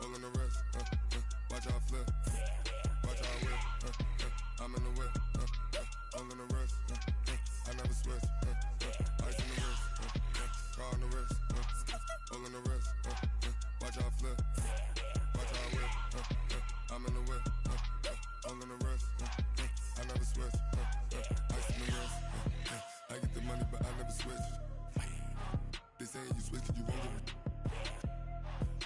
all in the wrist. Watch how I flip. Watch how I whip. I'm in the whip. All in the wrist. I never switch. Ice in the wrist. Car on the wrist. All in the wrist. Watch how I flip. Watch how I whip. I'm in the whip. All in the wrist. I never switch. Ice in the wrist. I get the money, but I never switch. They saying you switch, you won't get it.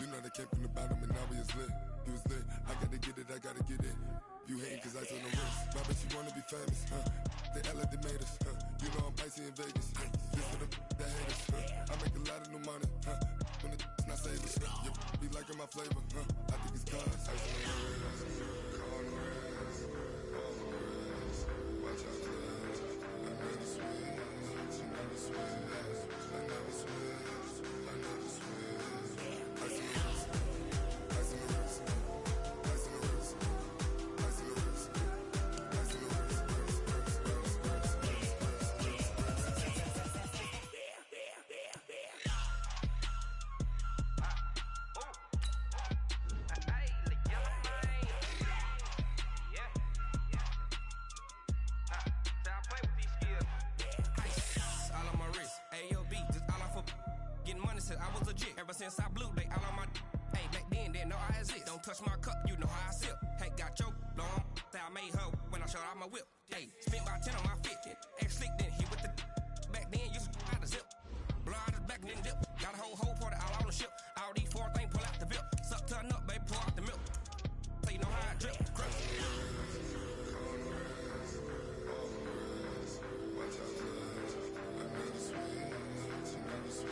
You know they came from the bottom and now we is lit. You was lit, I gotta get it, I gotta get it. You hating cause I told no risk. My bitch, you wanna be famous, They made us, You know I'm icy in Vegas, This for the that hate us, I make a lot of new money, When it's not savers, You be liking my flavor, I think it's cause ice on the wrist, on the wrist, on the wrist. Watch out, cuz I never switch, I never switch, I never switch, I never switch. Ice on the wrist, ice on the wrist, ice on the wrist, ice on the wrist, ice on the wrist. I was legit. Ever since I blew, they all on my. Hey, back then, didn't know I exist. Don't touch my cup, you know how I sip. Hey, got your long. Say I made her when I showed out my whip. Hey, spent about 10 on my fit. Ex slick, then hit with the. Back then, used to out the zip. Blow out his back and then dip. Got a whole party all on the ship. All these four things pull out the bip. Suck to a nut, baby, pour out the milk. So you know how I drip. Crush. Watch out, cuz I never switch, I never switch.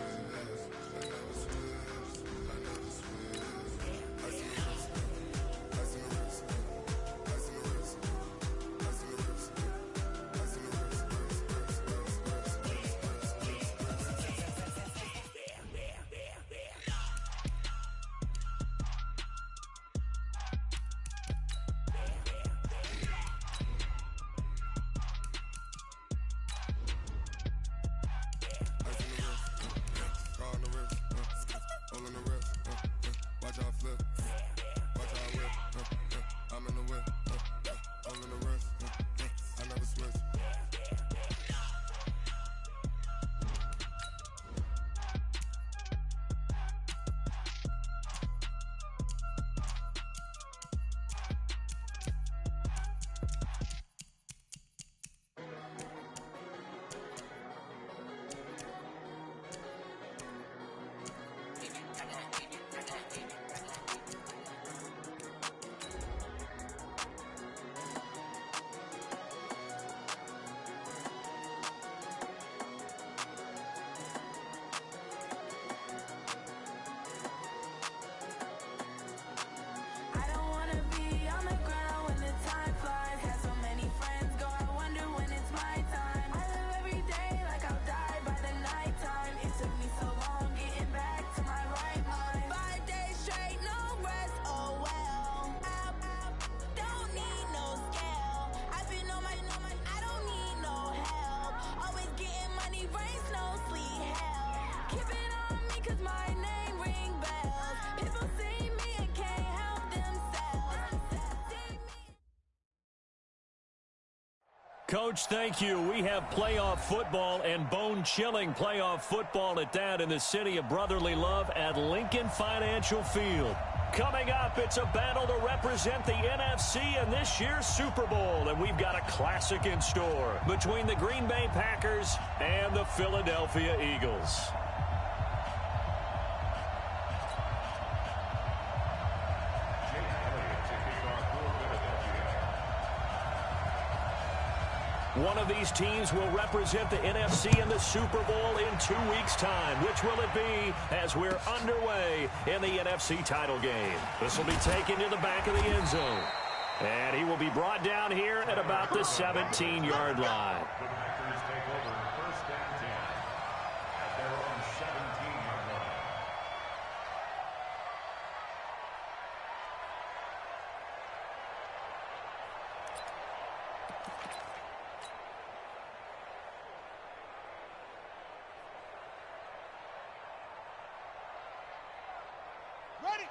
Coach, thank you. We have playoff football and bone-chilling playoff football at that in the city of brotherly love at Lincoln Financial Field. Coming up, it's a battle to represent the NFC in this year's Super Bowl, and we've got a classic in store between the Green Bay Packers and the Philadelphia Eagles. One of these teams will represent the NFC in the Super Bowl in 2 weeks' time. Which will it be as we're underway in the NFC title game? This will be taken to the back of the end zone. And he will be brought down here at about the 17-yard line.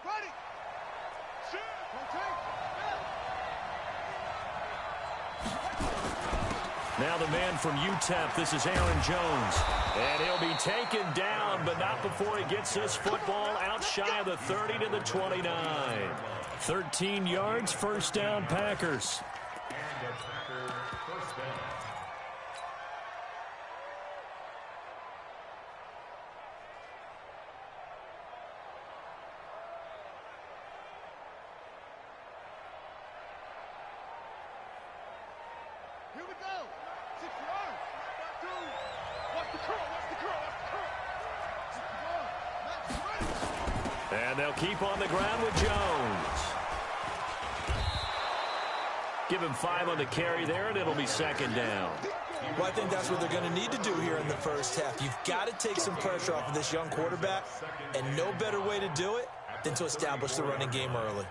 Ready. Now the man from UTEP, this is Aaron Jones. And he'll be taken down, but not before he gets this football out shy of the 30 to the 29. 13 yards, first down, Packers. Here we go. 6 yards. Watch the curl. And they'll keep on the ground with Jones. Give him 5 on the carry there, and it'll be second down. Well, I think that's what they're going to need to do here in the first half. You've got to take some pressure off of this young quarterback, and no better way to do it than to establish the running game early.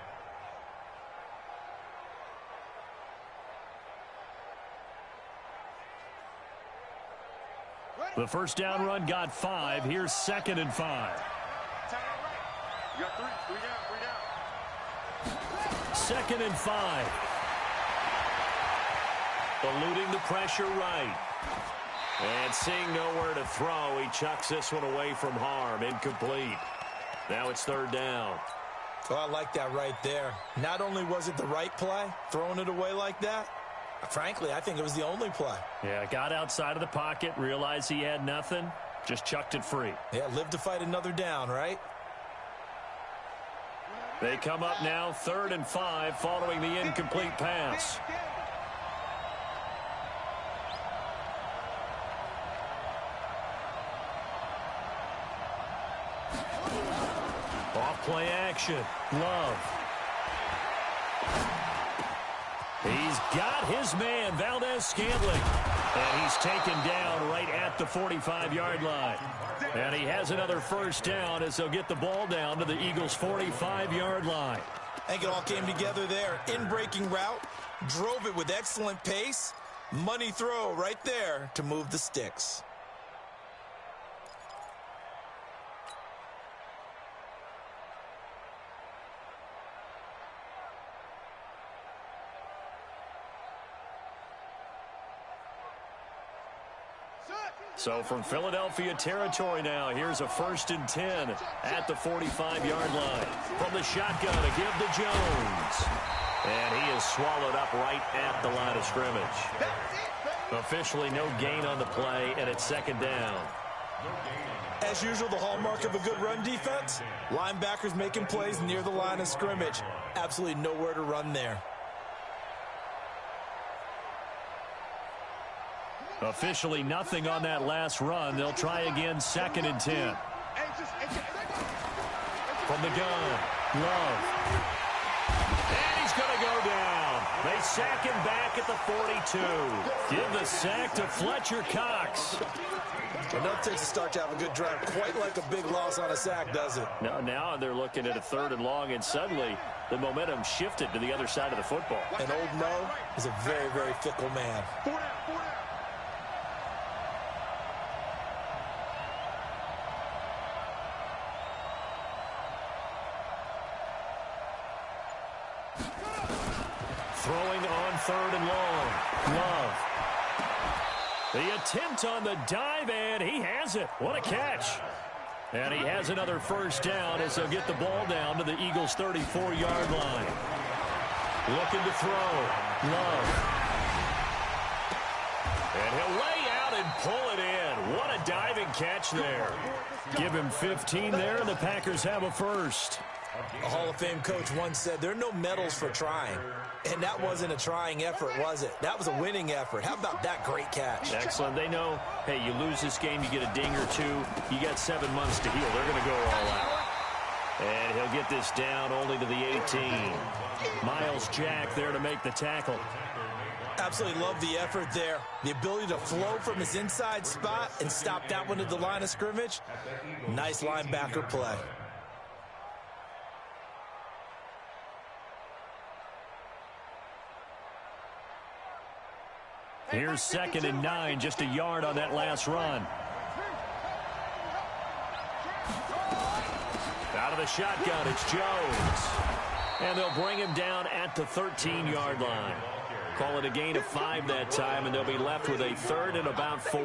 The first down run got 5. Here's 2nd and 5. You got 3 down. 2nd and 5. Eluding the pressure right. And seeing nowhere to throw, he chucks this one away from harm. Incomplete. Now it's 3rd down. Oh, I like that right there. Not only was it the right play, throwing it away like that, frankly, I think it was the only play. Yeah, got outside of the pocket, realized he had nothing, just chucked it free. Yeah, live to fight another down, right? They come up now 3rd and 5 following the incomplete pass. Off play action. Love. He's got his man, Valdez-Scantling. And he's taken down right at the 45-yard line. And he has another first down as they'll get the ball down to the Eagles' 45-yard line. I think it all came together there. In-breaking route, drove it with excellent pace. Money throw right there to move the sticks. So from Philadelphia territory now, here's a 1st and 10 at the 45-yard line. From the shotgun, a give to Jones. And he is swallowed up right at the line of scrimmage. Officially no gain on the play, and it's 2nd down. As usual, the hallmark of a good run defense, linebackers making plays near the line of scrimmage. Absolutely nowhere to run there. Officially nothing on that last run. They'll try again, 2nd and 10. From the gun, Love. And he's going to go down. They sack him back at the 42. Give the sack to Fletcher Cox. Well, that takes a start to have a good drive. Quite like a big loss on a sack, does it? Now they're looking at a 3rd and long, and suddenly the momentum shifted to the other side of the football. And old Mo is a very, very fickle man. Throwing on 3rd and long. Love. The attempt on the dive, and he has it. What a catch. And he has another first down as they'll get the ball down to the Eagles' 34-yard line. Looking to throw. Love. And he'll lay out and pull it in. What a diving catch there. Give him 15 there, and the Packers have a first. A Hall of Fame coach once said, there are no medals for trying. And that wasn't a trying effort, was it? That was a winning effort. How about that great catch? Excellent. They know, hey, you lose this game, you get a ding or 2. You got 7 months to heal. They're going to go all out. And he'll get this down only to the 18. Miles Jack there to make the tackle. Absolutely love the effort there. The ability to flow from his inside spot and stop that one at the line of scrimmage. Nice linebacker play. Here's 2nd and 9, just a yard on that last run. Out of the shotgun, it's Jones. And they'll bring him down at the 13-yard line. Call it a gain of 5 that time, and they'll be left with a 3rd and about 4.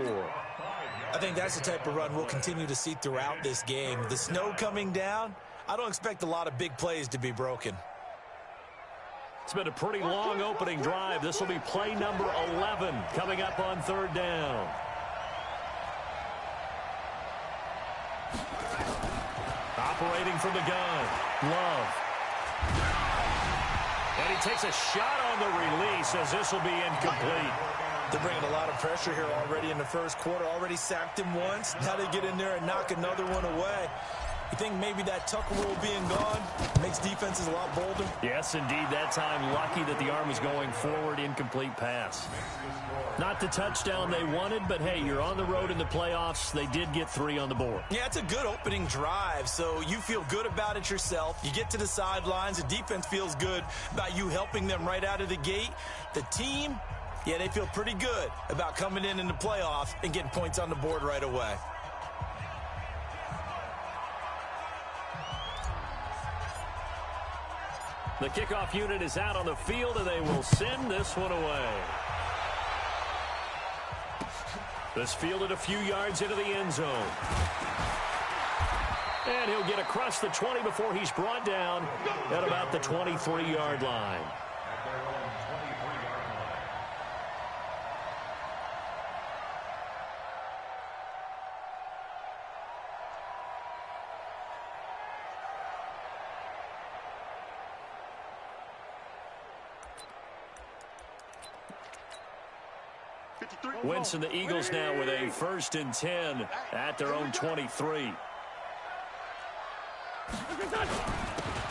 I think that's the type of run we'll continue to see throughout this game. The snow coming down, I don't expect a lot of big plays to be broken. It's been a pretty long opening drive. This will be play number 11 coming up on 3rd down. Operating from the gun, Love. And he takes a shot on the release as this will be incomplete. They're bringing a lot of pressure here already in the first quarter. Already sacked him once. Now they get in there and knock another one away. You think maybe that Tucker rule being gone makes defenses a lot bolder? Yes, indeed. That time, lucky that the arm was going forward. Incomplete pass. Not the touchdown they wanted, but, hey, you're on the road in the playoffs. They did get 3 on the board. Yeah, it's a good opening drive, so you feel good about it yourself. You get to the sidelines. The defense feels good about you helping them right out of the gate. The team, yeah, they feel pretty good about coming in the playoffs and getting points on the board right away. The kickoff unit is out on the field, and they will send this one away. This fielded a few yards into the end zone. And he'll get across the 20 before he's brought down at about the 23-yard line. Wentz and the Eagles now with a 1st and 10 at their own 23.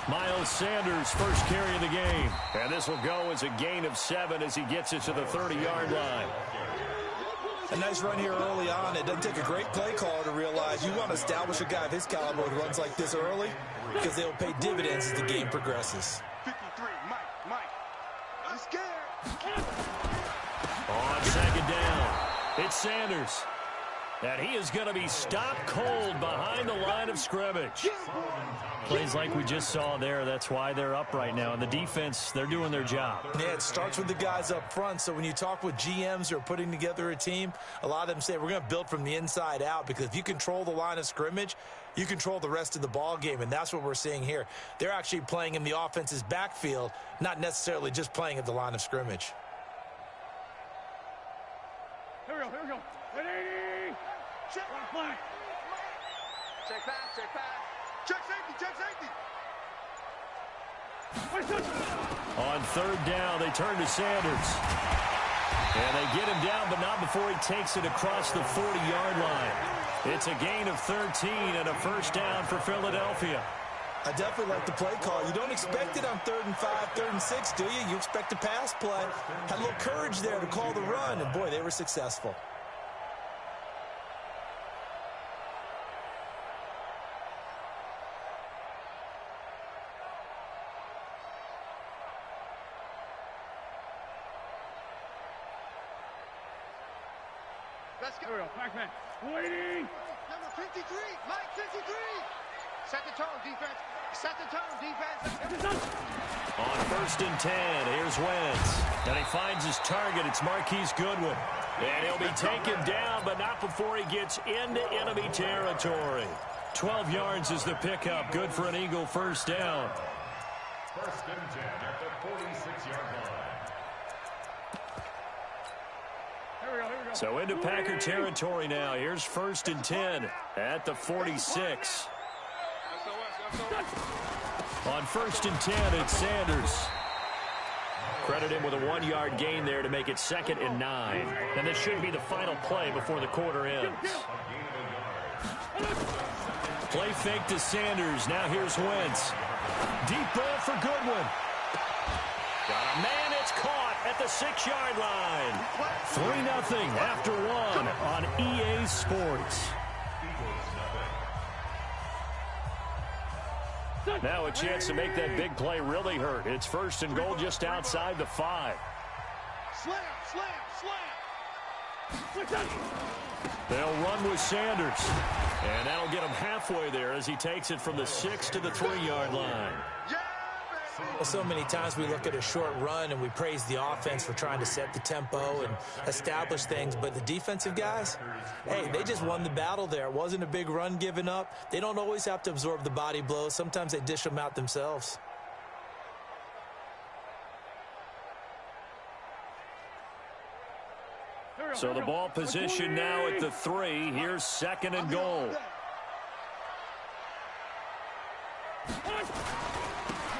Miles Sanders first carry of the game. And this will go as a gain of 7 as he gets it to the 30-yard line. A nice run here early on. It doesn't take a great play caller to realize you want to establish a guy of his caliber who runs like this early because they'll pay dividends as the game progresses. 53, Mike. I'm scared. On 2nd down, it's Sanders. And he is going to be stopped cold behind the line of scrimmage. Plays like we just saw there. That's why they're up right now. And the defense, they're doing their job. Yeah, it starts with the guys up front. So when you talk with GMs who are putting together a team, a lot of them say we're going to build from the inside out because if you control the line of scrimmage, you control the rest of the ball game, and that's what we're seeing here. They're actually playing in the offense's backfield, not necessarily just playing at the line of scrimmage. Here we go. Ready? Check. Flag. Check back. Check safety. On 3rd down, they turn to Sanders. And they get him down, but not before he takes it across the 40-yard line. It's a gain of 13 and a 1st down for Philadelphia. I definitely like the play call. You don't expect it on 3rd and 5, 3rd and 6, do you? You expect a pass play. Had a little courage there to call the run, and, boy, they were successful. Let's go. Back man. Waiting. Number 53. Mike 53. Set the tone, defense. On 1st and 10, here's Wentz. And he finds his target. It's Marquise Goodwin. And he'll be taken down, but not before he gets into enemy territory. 12 yards is the pickup. Good for an Eagle 1st down. 1st and 10 at the 46-yard line. So into Packer territory now. Here's 1st and 10 at the 46. On 1st and 10, it's Sanders. Credit him with a 1-yard gain there to make it 2nd and 9. And this should be the final play before the quarter ends. Play fake to Sanders. Now here's Wentz. Deep ball for Goodwin. Got a man, it's caught at the 6-yard line. 3-0 after 1 on EA Sports. Now a chance to make that big play really hurt. It's 1st and goal just outside the 5. Slam. They'll run with Sanders. And that'll get him halfway there as he takes it from the 6 to the 3-yard line. Well, so many times we look at a short run and we praise the offense for trying to set the tempo and establish things, but the defensive guys, hey, they just won the battle there. It wasn't a big run given up. They don't always have to absorb the body blows. Sometimes they dish them out themselves. So the ball position now at the 3. Here's 2nd and goal.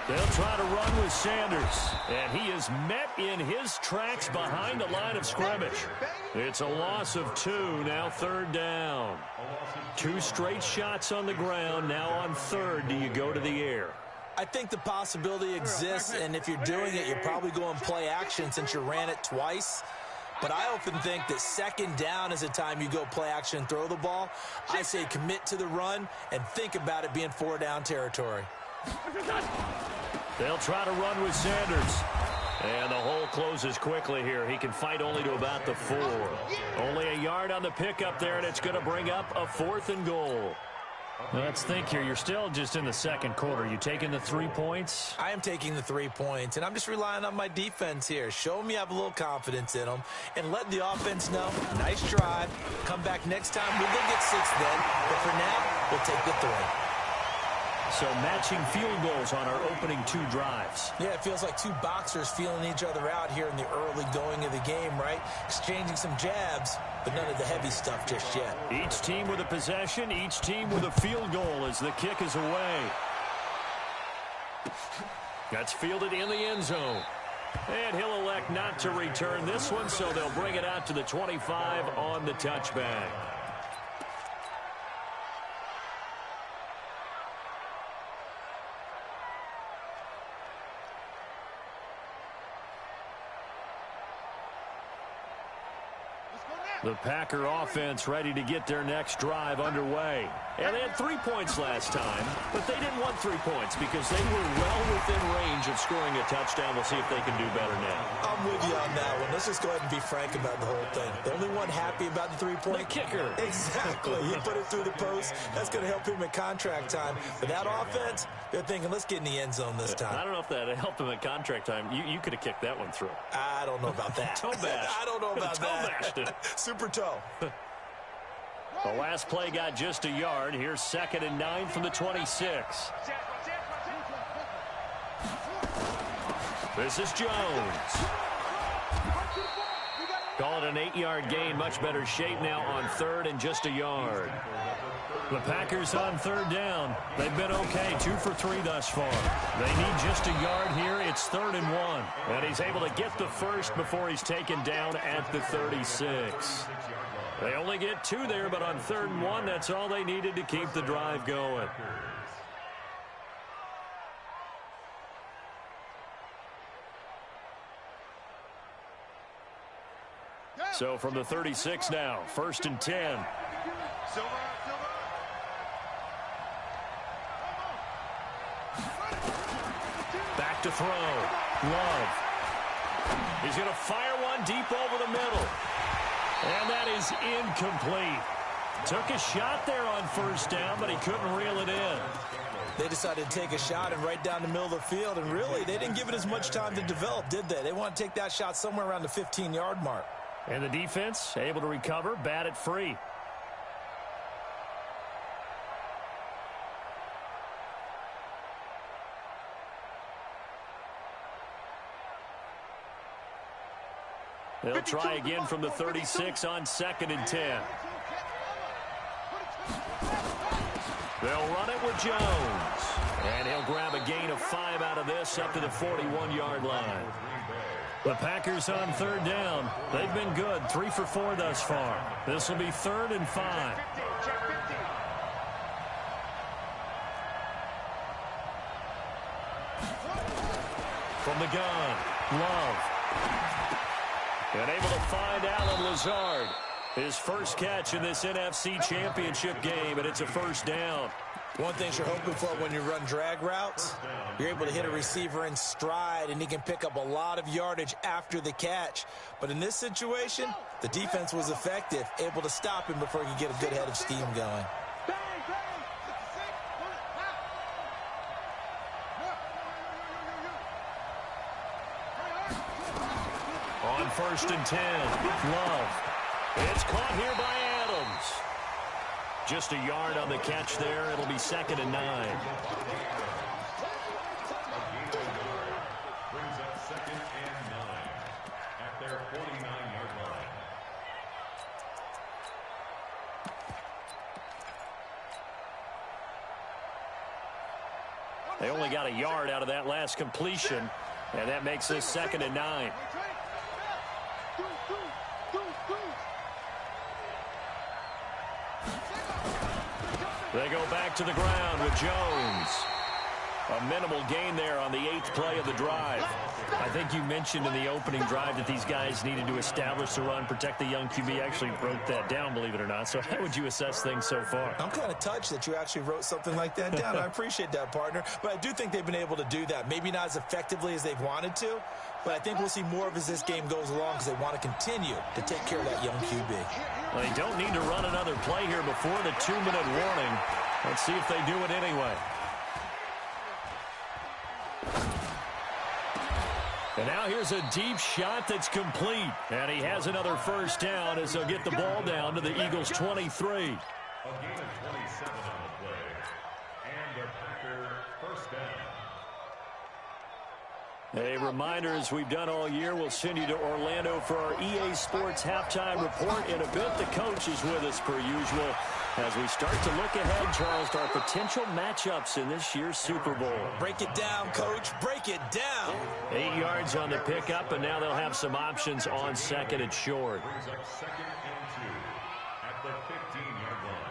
They'll try to run with Sanders, and he is met in his tracks behind the line of scrimmage. It's a loss of 2, now 3rd down. 2 straight shots on the ground, now on 3rd. Do you go to the air? I think the possibility exists, and if you're doing it, you're probably going play action since you ran it twice. But I often think that 2nd down is a time you go play action and throw the ball. I say commit to the run and think about it being 4-down territory. They'll try to run with Sanders. And the hole closes quickly here. He can fight only to about the 4. Only a yard on the pickup there, and it's going to bring up a 4th and goal. Let's think here. You're still just in the 2nd quarter. You taking the 3 points? I am taking the 3 points, and I'm just relying on my defense here. Show them you have a little confidence in them, and let the offense know, nice drive. Come back next time. We'll go get 6 then, but for now, we'll take the 3. So matching field goals on our opening 2 drives. Yeah, it feels like 2 boxers feeling each other out here in the early going of the game, right? Exchanging some jabs, but none of the heavy stuff just yet. Each team with a possession, each team with a field goal as the kick is away. That's fielded in the end zone. And he'll elect not to return this one, so they'll bring it out to the 25 on the touchback. The Packer offense ready to get their next drive underway. And they had 3 points last time, but they didn't want 3 points because they were well within range of scoring a touchdown. We'll see if they can do better now. I'm with you on that one. Let's just go ahead and be frank about the whole thing. The only one happy about the 3-point? The kicker. Exactly. He put it through the post. That's going to help him at contract time. But that offense, they're thinking, let's get in the end zone this time. I don't know if that helped him at contract time. You could have kicked that one through. I don't know about that. Toe bash. I don't know about toe that. Bashed it. Super toe. The last play got just a yard. Here's 2nd and 9 from the 26. This is Jones. Call it an 8-yard gain. Much better shape now on 3rd and just a yard. The Packers on 3rd down. They've been okay. 2 for 3 thus far. They need just a yard here. It's 3rd and 1. And he's able to get the first before he's taken down at the 36. They only get 2 there, but on 3rd and 1, that's all they needed to keep the drive going. So from the 36 now, 1st and 10. Back to throw. Love. He's going to fire one deep over the middle. And that is incomplete. Took a shot there on 1st down, but he couldn't reel it in. They decided to take a shot and right down the middle of the field, and really, they didn't give it as much time to develop, did they? They want to take that shot somewhere around the 15-yard mark. And the defense able to recover, bat it free. They'll try again from the 36 on 2nd and 10. They'll run it with Jones. And he'll grab a gain of 5 out of this up to the 41-yard line. The Packers on 3rd down. They've been good, 3 for 4 thus far. This will be 3rd and 5. From the gun, Love. And able to find Allen Lazard. His first catch in this NFC Championship game, and it's a 1st down. One thing you're hoping for when you run drag routes, you're able to hit a receiver in stride, and he can pick up a lot of yardage after the catch. But in this situation, the defense was effective, able to stop him before he could get a good head of steam going. 1st and 10. Love. It's caught here by Adams. Just a yard on the catch there. It'll be 2nd and 9. Brings up 2nd and 9 at their 49-yard line. They only got a yard out of that last completion, and that makes this 2nd and 9. They go back to the ground with Jones. A minimal gain there on the 8th play of the drive. I think you mentioned in the opening drive that these guys needed to establish the run, protect the young QB. Actually wrote that down, believe it or not. So how would you assess things so far? I'm kind of touched that you actually wrote something like that down. I appreciate that, partner. But I do think they've been able to do that. Maybe not as effectively as they've wanted to, but I think we'll see more of as this game goes along because they want to continue to take care of that young QB. Well, they don't need to run another play here before the 2-minute warning. Let's see if they do it anyway. And now here's a deep shot that's complete. And he has another first down as they'll get the ball down to the Eagles' 23. A gain of 27 on the play. And the Packer first down. A reminder, as we've done all year, we'll send you to Orlando for our EA Sports halftime report. In a bit, the coach is with us per usual as we start to look ahead, Charles, to our potential matchups in this year's Super Bowl. Break it down, Coach. Break it down. 8 yards on the pickup, and now they'll have some options on 2nd and short. Brings up 2nd and 2 at the 15-yard line.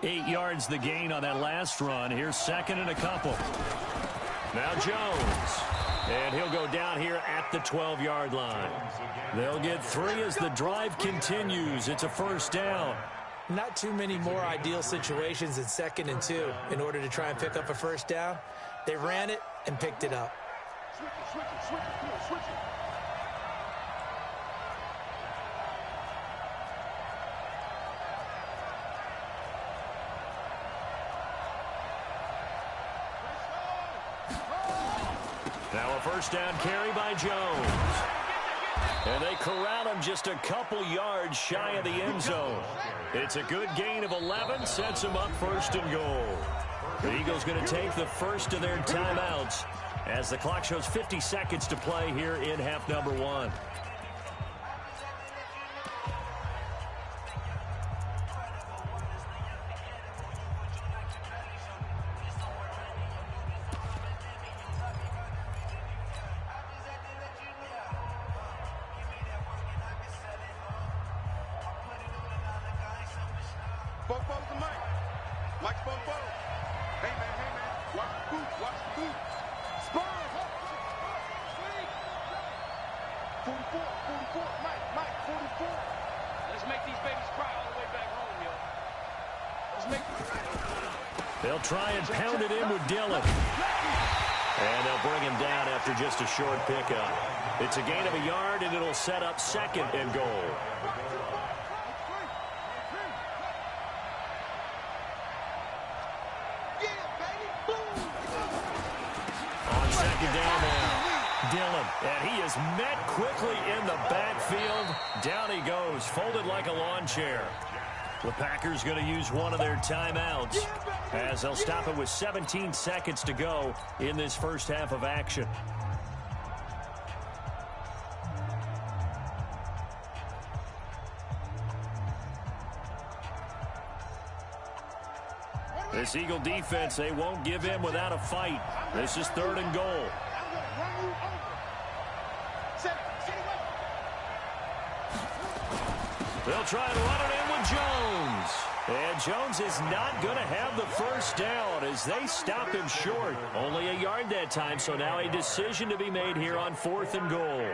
Eight yards the gain on that last run. Here's 2nd and a couple. Now Jones. And he'll go down here at the 12-yard line. They'll get 3 as the drive continues. It's a first down. Not too many more ideal situations in 2nd and 2 in order to try and pick up a first down. They ran it and picked it up. Now a first down carry by Jones. And they corral him just a couple yards shy of the end zone. It's a good gain of 11, sets him up 1st and goal. The Eagles going to take the first of their timeouts as the clock shows 50 seconds to play here in half number 1. They'll try and pound it in with Dillon. And they'll bring him down after just a short pickup. It's a gain of a yard, and it'll set up 2nd and goal. On 2nd down now, Dillon. And he is met quickly in the backfield. Down he goes, folded like a lawn chair. The Packers going to use one of their timeouts as they'll stop it with 17 seconds to go in this first half of action. This Eagle defense, they won't give in without a fight. This is 3rd and goal. They'll try and run it in with Jones. And Jones is not going to have the first down as they stop him short. Only a yard that time, so now a decision to be made here on 4th and goal.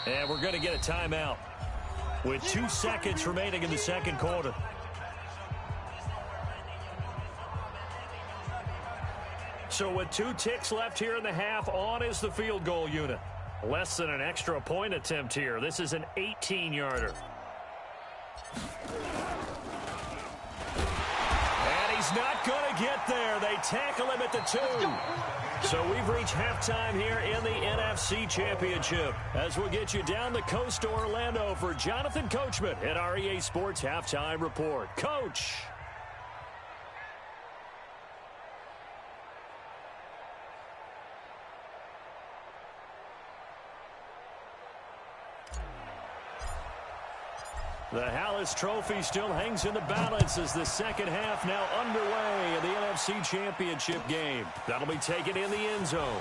And we're going to get a timeout with 2 seconds remaining in the 2nd quarter. So with 2 ticks left here in the half, on is the field goal unit. Less than an extra point attempt here. This is an 18-yarder. And he's not going to get there. They tackle him at the 2. So we've reached halftime here in the NFC Championship. As we'll get you down the coast to Orlando for Jonathan Coachman at our EA Sports Halftime Report. Coach. The Hallis Trophy still hangs in the balance as the second half now underway in the NFC Championship game. That'll be taken in the end zone.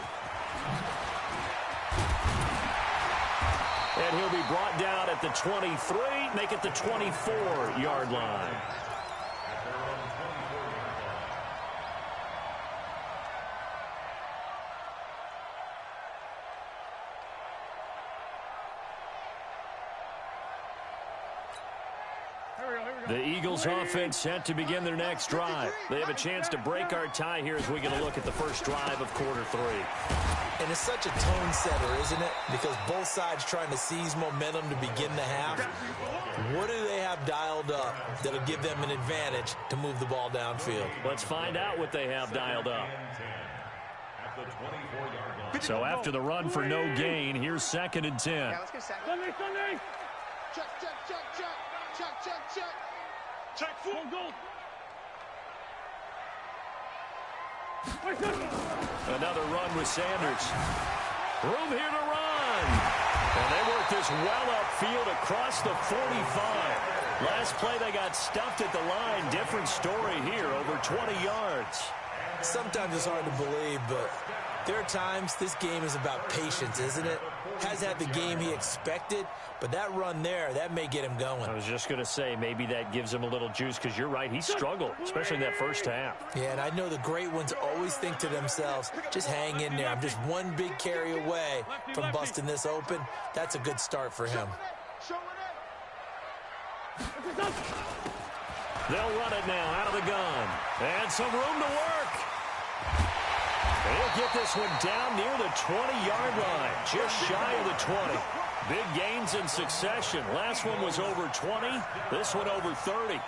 And he'll be brought down at the 23, make it the 24-yard line. The Eagles offense set to begin their next drive. They have a chance to break our tie here as we get a look at the first drive of quarter 3. And it's such a tone setter, isn't it? Because both sides trying to seize momentum to begin the half. What do they have dialed up that'll give them an advantage to move the ball downfield? Let's find out what they have dialed up. So after the run for no gain, here's 2nd and 10. Yeah, let's get second. Sunday. Check. Check, full goal. Another run with Sanders. Room here to run. And they work this well upfield across the 45. Last play they got stuffed at the line. Different story here, over 20 yards. Sometimes it's hard to believe, but there are times this game is about patience, isn't it? Has had the game he expected, but that run there, that may get him going. I was just going to say, maybe that gives him a little juice, because you're right, he struggled, especially in that first half. Yeah, and I know the great ones always think to themselves, just hang in there. I'm just one big carry away from busting this open. That's a good start for him. They'll run it now out of the gun. And some room to work. They'll get this one down near the 20-yard line, just shy of the 20. Big gains in succession. Last one was over 20. This one over 30.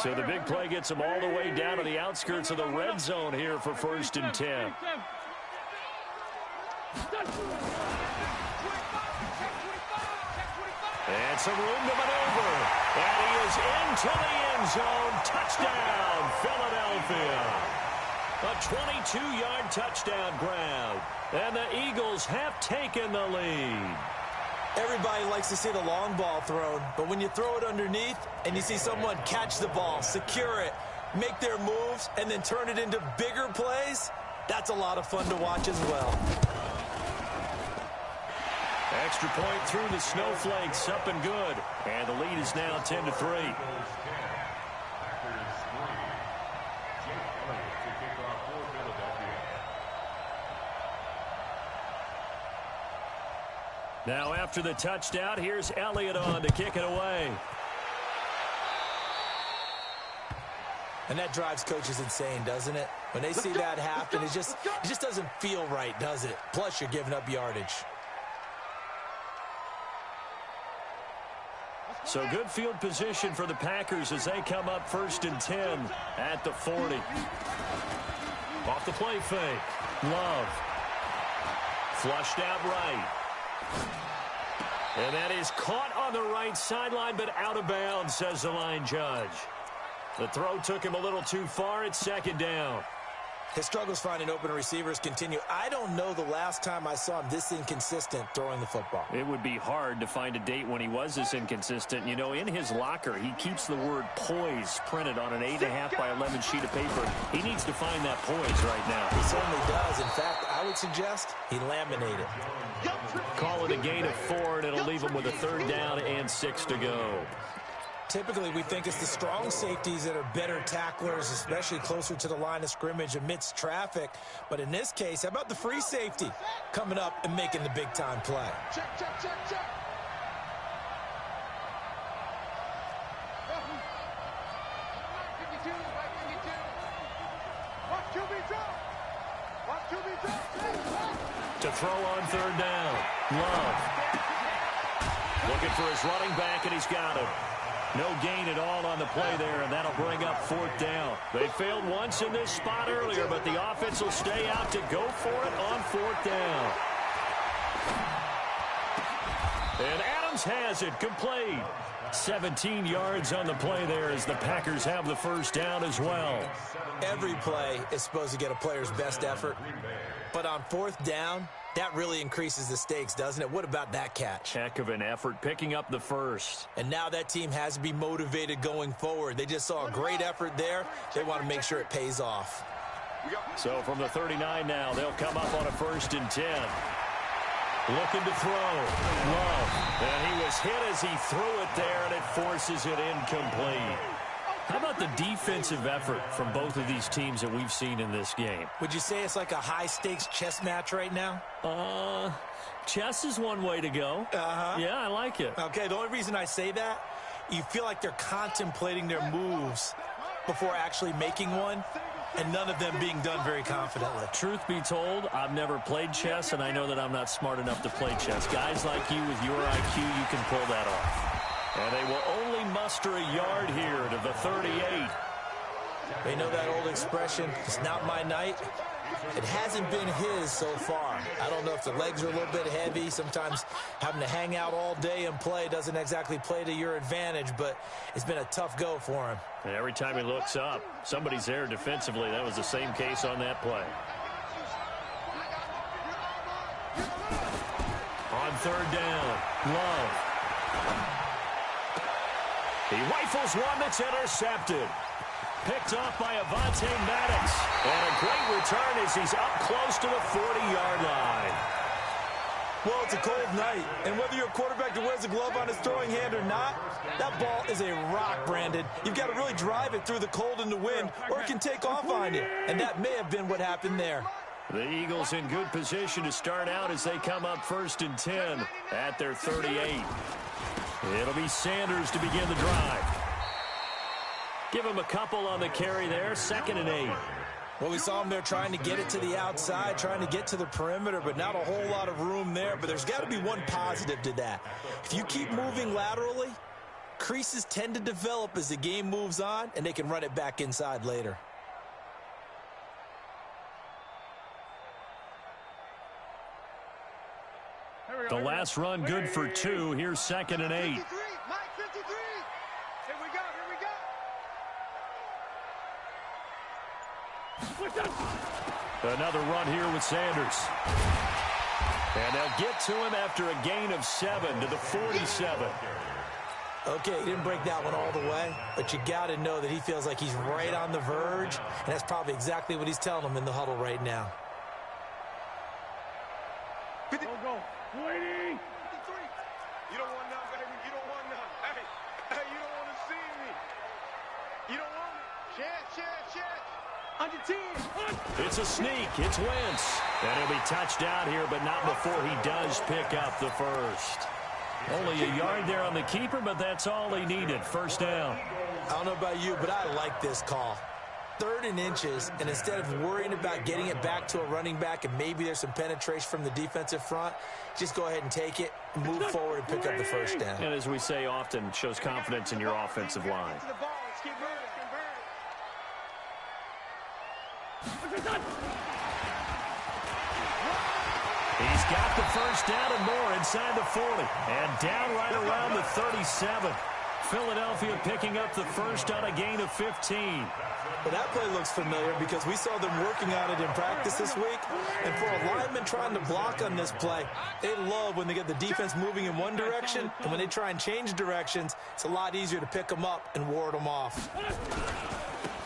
So the big play gets them all the way down to the outskirts of the red zone here for 1st and 10. And some room to maneuver. And he is into the end zone. Touchdown, Philadelphia. A 22-yard touchdown grab. And the Eagles have taken the lead. Everybody likes to see the long ball thrown, but when you throw it underneath and you see someone catch the ball, secure it, make their moves, and then turn it into bigger plays, that's a lot of fun to watch as well. Extra point through the snowflakes, up and good. And the lead is now 10-3. Now after the touchdown, here's Elliott on to kick it away. And that drives coaches insane, doesn't it? When they see that happen, it just doesn't feel right, does it? Plus, you're giving up yardage. So good field position for the Packers as they come up 1st and 10 at the 40. Off the play fake. Love. Flushed out right. And that is caught on the right sideline, but out of bounds, says the line judge. The throw took him a little too far. It's 2nd down. His struggles finding open receivers continue. I don't know the last time I saw him this inconsistent throwing the football. It would be hard to find a date when he was this inconsistent. You know, in his locker, he keeps the word poise printed on an 8.5 by 11 sheet of paper. He needs to find that poise right now. He certainly does. In fact, I would suggest he laminate it. Call it a gain of 4, and it'll leave him with a 3rd down and 6 to go. Typically, we think it's the strong safeties that are better tacklers, especially closer to the line of scrimmage amidst traffic. But in this case, how about the free safety coming up and making the big-time play? Check. To throw on 3rd down. Love. Looking for his running back, and he's got him. No gain at all on the play there, and that'll bring up 4th down. They failed once in this spot earlier, but the offense will stay out to go for it on 4th down. And Adams has it complete. 17 yards on the play there as the Packers have the first down as well. Every play is supposed to get a player's best effort, but on 4th down, that really increases the stakes, doesn't it? What about that catch? Heck of an effort picking up the first. And now that team has to be motivated going forward. They just saw a great effort there. They want to make sure it pays off. So from the 39 now, they'll come up on a 1st and 10. Looking to throw. Love. And he was hit as he threw it there, and it forces it incomplete. How about the defensive effort from both of these teams that we've seen in this game? Would you say it's like a high-stakes chess match right now? Chess is one way to go. Yeah, I like it. Okay, the only reason I say that, you feel like they're contemplating their moves before actually making one, and none of them being done very confidently. Truth be told, I've never played chess, and I know that I'm not smart enough to play chess. Guys like you with your IQ, you can pull that off. And they will only muster a yard here to the 38. They know that old expression, it's not my night. It hasn't been his so far. I don't know if the legs are a little bit heavy. Sometimes having to hang out all day and play doesn't exactly play to your advantage, but it's been a tough go for him. And every time he looks up, somebody's there defensively. That was the same case on that play. On 3rd down, Love. He rifles one that's intercepted. Picked off by Avonte Maddox. And a great return as he's up close to the 40-yard line. Well, it's a cold night, and whether you're a quarterback that wears a glove on his throwing hand or not, that ball is a rock, Brandon. You've got to really drive it through the cold and the wind, or it can take off on you. And that may have been what happened there. The Eagles in good position to start out as they come up 1st and 10 at their 38. It'll be Sanders to begin the drive. Give him a couple on the carry there, 2nd and 8. Well, we saw him there trying to get it to the outside, trying to get to the perimeter, but not a whole lot of room there. But there's got to be one positive to that. If you keep moving laterally, creases tend to develop as the game moves on, and they can run it back inside later. The last run good for 2. Here's 2nd and 8. Mike, 53. Here we go. Another run here with Sanders. And they'll get to him after a gain of 7 to the 47. Okay, he didn't break that one all the way, but you got to know that he feels like he's right on the verge, and that's probably exactly what he's telling them in the huddle right now. Go. Waiting. 53. You don't want none, baby. You don't want none. Hey, you don't want to see me. You don't want it. Chance. Under 10. It's a sneak. It's Wentz. And he'll be touched out here, but not before he does pick up the first. Only a yard there on the keeper, but that's all he needed. 1st down. I don't know about you, but I like this call. 3rd and inches, and instead of worrying about getting it back to a running back and maybe there's some penetration from the defensive front, just go ahead and take it, move forward, and pick up the 1st down. And as we say often, shows confidence in your offensive line. He's got the 1st down and more inside the 40. And down right around the 37. Philadelphia picking up the first on a gain of 15. Well, that play looks familiar because we saw them working on it in practice this week. And for a lineman trying to block on this play, they love when they get the defense moving in one direction. And when they try and change directions, it's a lot easier to pick them up and ward them off.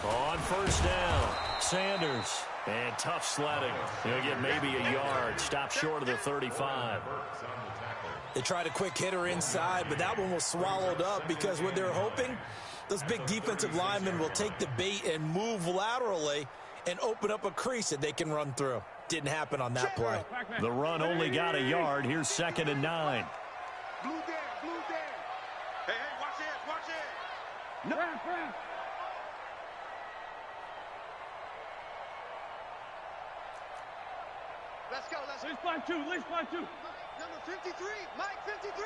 On 1st down, Sanders. And tough sledding. He'll get maybe a yard. Stop short of the 35. They tried a quick hitter inside, but that one was swallowed up because what they're hoping, those big defensive linemen will take the bait and move laterally and open up a crease that they can run through. Didn't happen on that play. The run only got a yard. Here's 2nd and 9. Blue down. Hey, watch it. No. Let's go. Least by two. Number 53, Mike 53.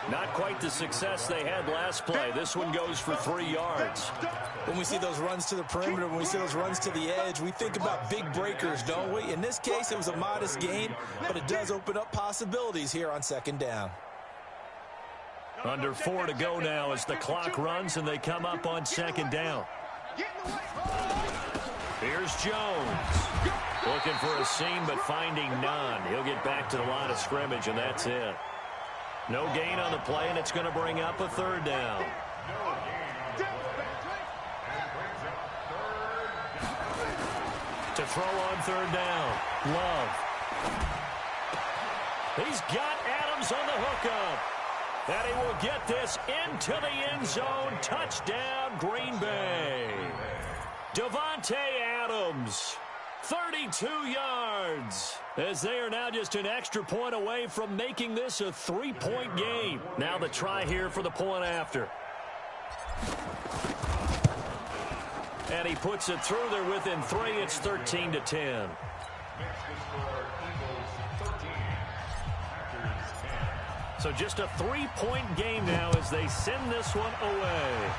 Not quite the success they had last play. This one goes for 3 yards. When we see those runs to the perimeter, when we see those runs to the edge, we think about big breakers, don't we? In this case, it was a modest gain, but it does open up possibilities here on second down. Under 4 to go now as the clock runs and they come up on second down. Here's Jones. Looking for a seam but finding none. He'll get back to the line of scrimmage and that's it. No gain on the play and it's going to bring up a third down. To throw on third down. Love. He's got Adams on the hookup. And he will get this into the end zone. Touchdown, Green Bay. Davante Adams, 32 yards. As they are now just an extra point away from making this a 3-point game. Now the try here for the point after. And he puts it through. They're within 3. It's 13-10. So just a 3-point game now as they send this one away.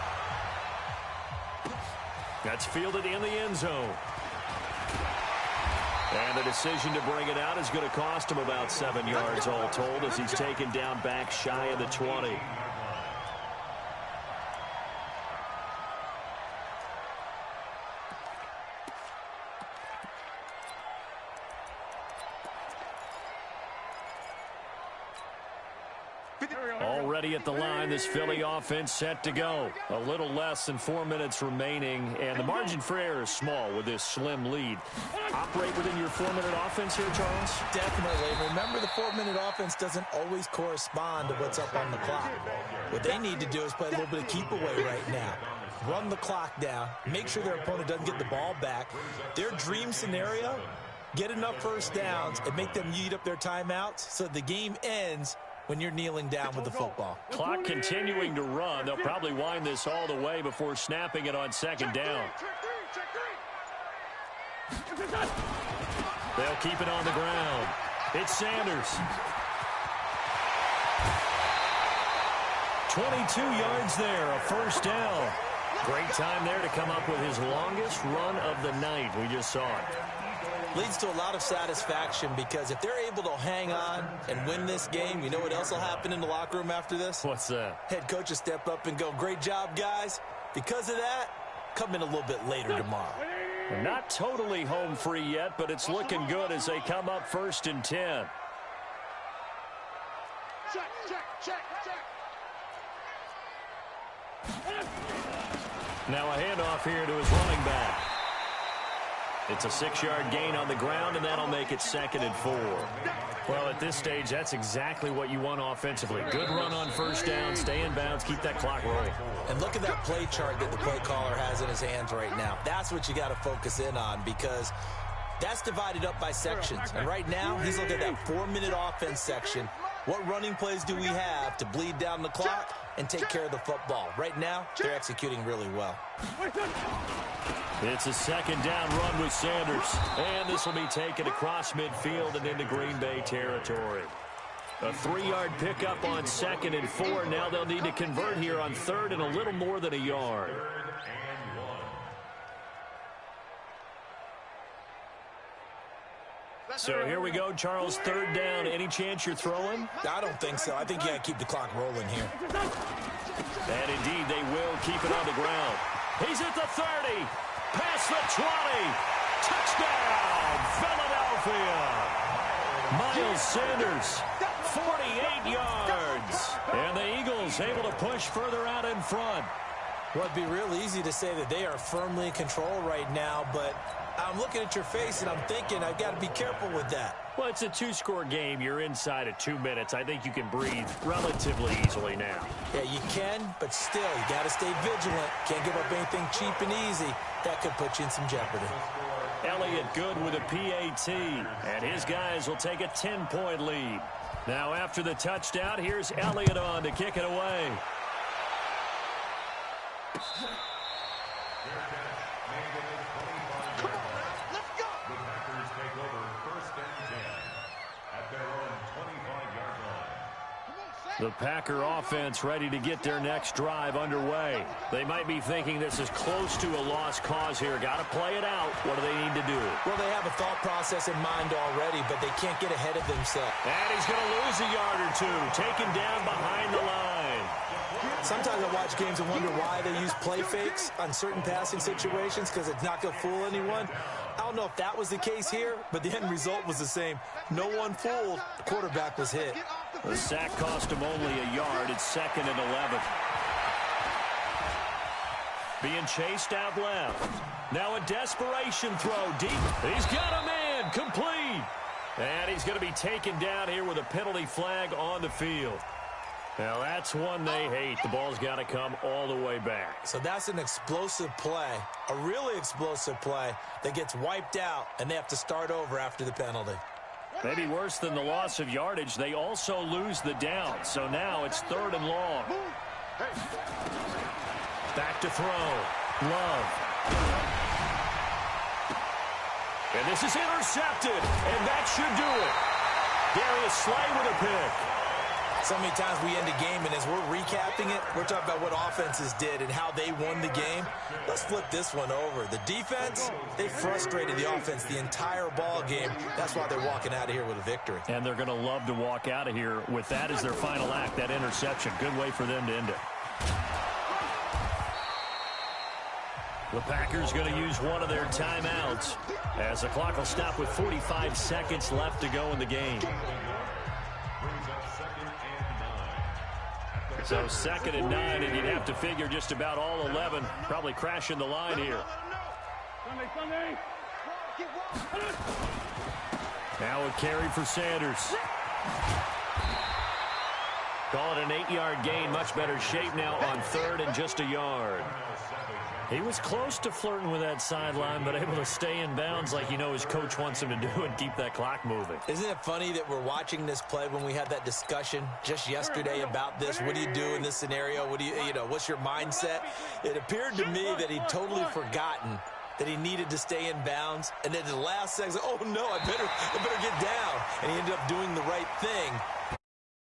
That's fielded in the end zone. And the decision to bring it out is going to cost him about 7 yards all told as he's taken down back shy of the 20. Already at the line, this Philly offense set to go. A little less than 4 minutes remaining, and the margin for error is small with this slim lead. Operate within your 4-minute offense here, Charles? Definitely. Remember, the 4-minute offense doesn't always correspond to what's up on the clock. What they need to do is play a little bit of keep away right now. Run the clock down. Make sure their opponent doesn't get the ball back. Their dream scenario, get enough first downs and make them eat up their timeouts so the game ends when you're kneeling down with the football. Clock continuing to run. They'll probably wind this all the way before snapping it on second down. They'll keep it on the ground. It's Sanders. 22 yards there, a first down. Great time there to come up with his longest run of the night. We just saw it. Leads to a lot of satisfaction because if they're able to hang on and win this game, you know what else will happen in the locker room after this? What's that? Head coach will step up and go, great job, guys. Because of that, come in a little bit later tomorrow. Not totally home free yet, but it's looking good as they come up 1st and 10. Now a handoff here to his running back. It's a 6-yard gain on the ground, and that'll make it 2nd and 4. Well, at this stage, that's exactly what you want offensively. Good run on first down, stay in bounds, keep that clock rolling. And look at that play chart that the play caller has in his hands right now. That's what you got to focus in on because that's divided up by sections. And right now, he's looking at that 4-minute offense section. What running plays do we have to bleed down the clock and take care of the football? Right now, they're executing really well. It's a 2nd down run with Sanders. And this will be taken across midfield and into Green Bay territory. A 3-yard pickup on 2nd and 4. Now they'll need to convert here on 3rd and a little more than a yard. So here we go, Charles, 3rd down. Any chance you're throwing? I don't think so. I think you got to keep the clock rolling here. And indeed, they will keep it on the ground. He's at the 30. Past the 20. Touchdown, Philadelphia. Miles Sanders, 48 yards. And the Eagles able to push further out in front. Well, it'd be real easy to say that they are firmly in control right now, but I'm looking at your face and I'm thinking I've got to be careful with that. Well, it's a 2-score game. You're inside of 2 minutes. I think you can breathe relatively easily now. Yeah, you can, but still, you got to stay vigilant. Can't give up anything cheap and easy. That could put you in some jeopardy. Elliott good with a PAT, and his guys will take a 10-point lead. Now, after the touchdown, here's Elliott on to kick it away. The Packer offense ready to get their next drive underway. They might be thinking this is close to a lost cause here. Got to play it out. What do they need to do? Well, they have a thought process in mind already, but they can't get ahead of themselves. And he's going to lose a yard or two. Taken down behind the line. Sometimes I watch games and wonder why they use play fakes on certain passing situations because it's not going to fool anyone. I don't know if that was the case here, but the end result was the same. No one fooled. The quarterback was hit. The sack cost him only a yard. It's 2nd and 11. Being chased out left. Now a desperation throw deep. He's got a man. Complete. And he's going to be taken down here with a penalty flag on the field. Now that's one they hate. The ball's got to come all the way back. So that's an explosive play, a really explosive play that gets wiped out, and they have to start over after the penalty. Maybe worse than the loss of yardage, they also lose the down. So now it's 3rd and long. Back to throw. Love. And this is intercepted, and that should do it. Darius Slay with a pick. So many times we end a game, and as we're recapping it, we're talking about what offenses did and how they won the game. Let's flip this one over. The defense, they frustrated the offense the entire ball game. That's why they're walking out of here with a victory. And they're going to love to walk out of here with that as their final act, that interception. Good way for them to end it. The Packers going to use one of their timeouts as the clock will stop with 45 seconds left to go in the game. So 2nd and 9, and you'd have to figure just about all 11 probably crashing the line here. Now a carry for Sanders. Call it an 8-yard gain. Much better shape now on 3rd and just a yard. He was close to flirting with that sideline, but able to stay in bounds like his coach wants him to do and keep that clock moving. Isn't it funny that we're watching this play when we had that discussion just yesterday about this? What do you do in this scenario? What do what's your mindset? It appeared to me that he'd totally forgotten that he needed to stay in bounds, and then the last second, oh no, I better get down. And he ended up doing the right thing.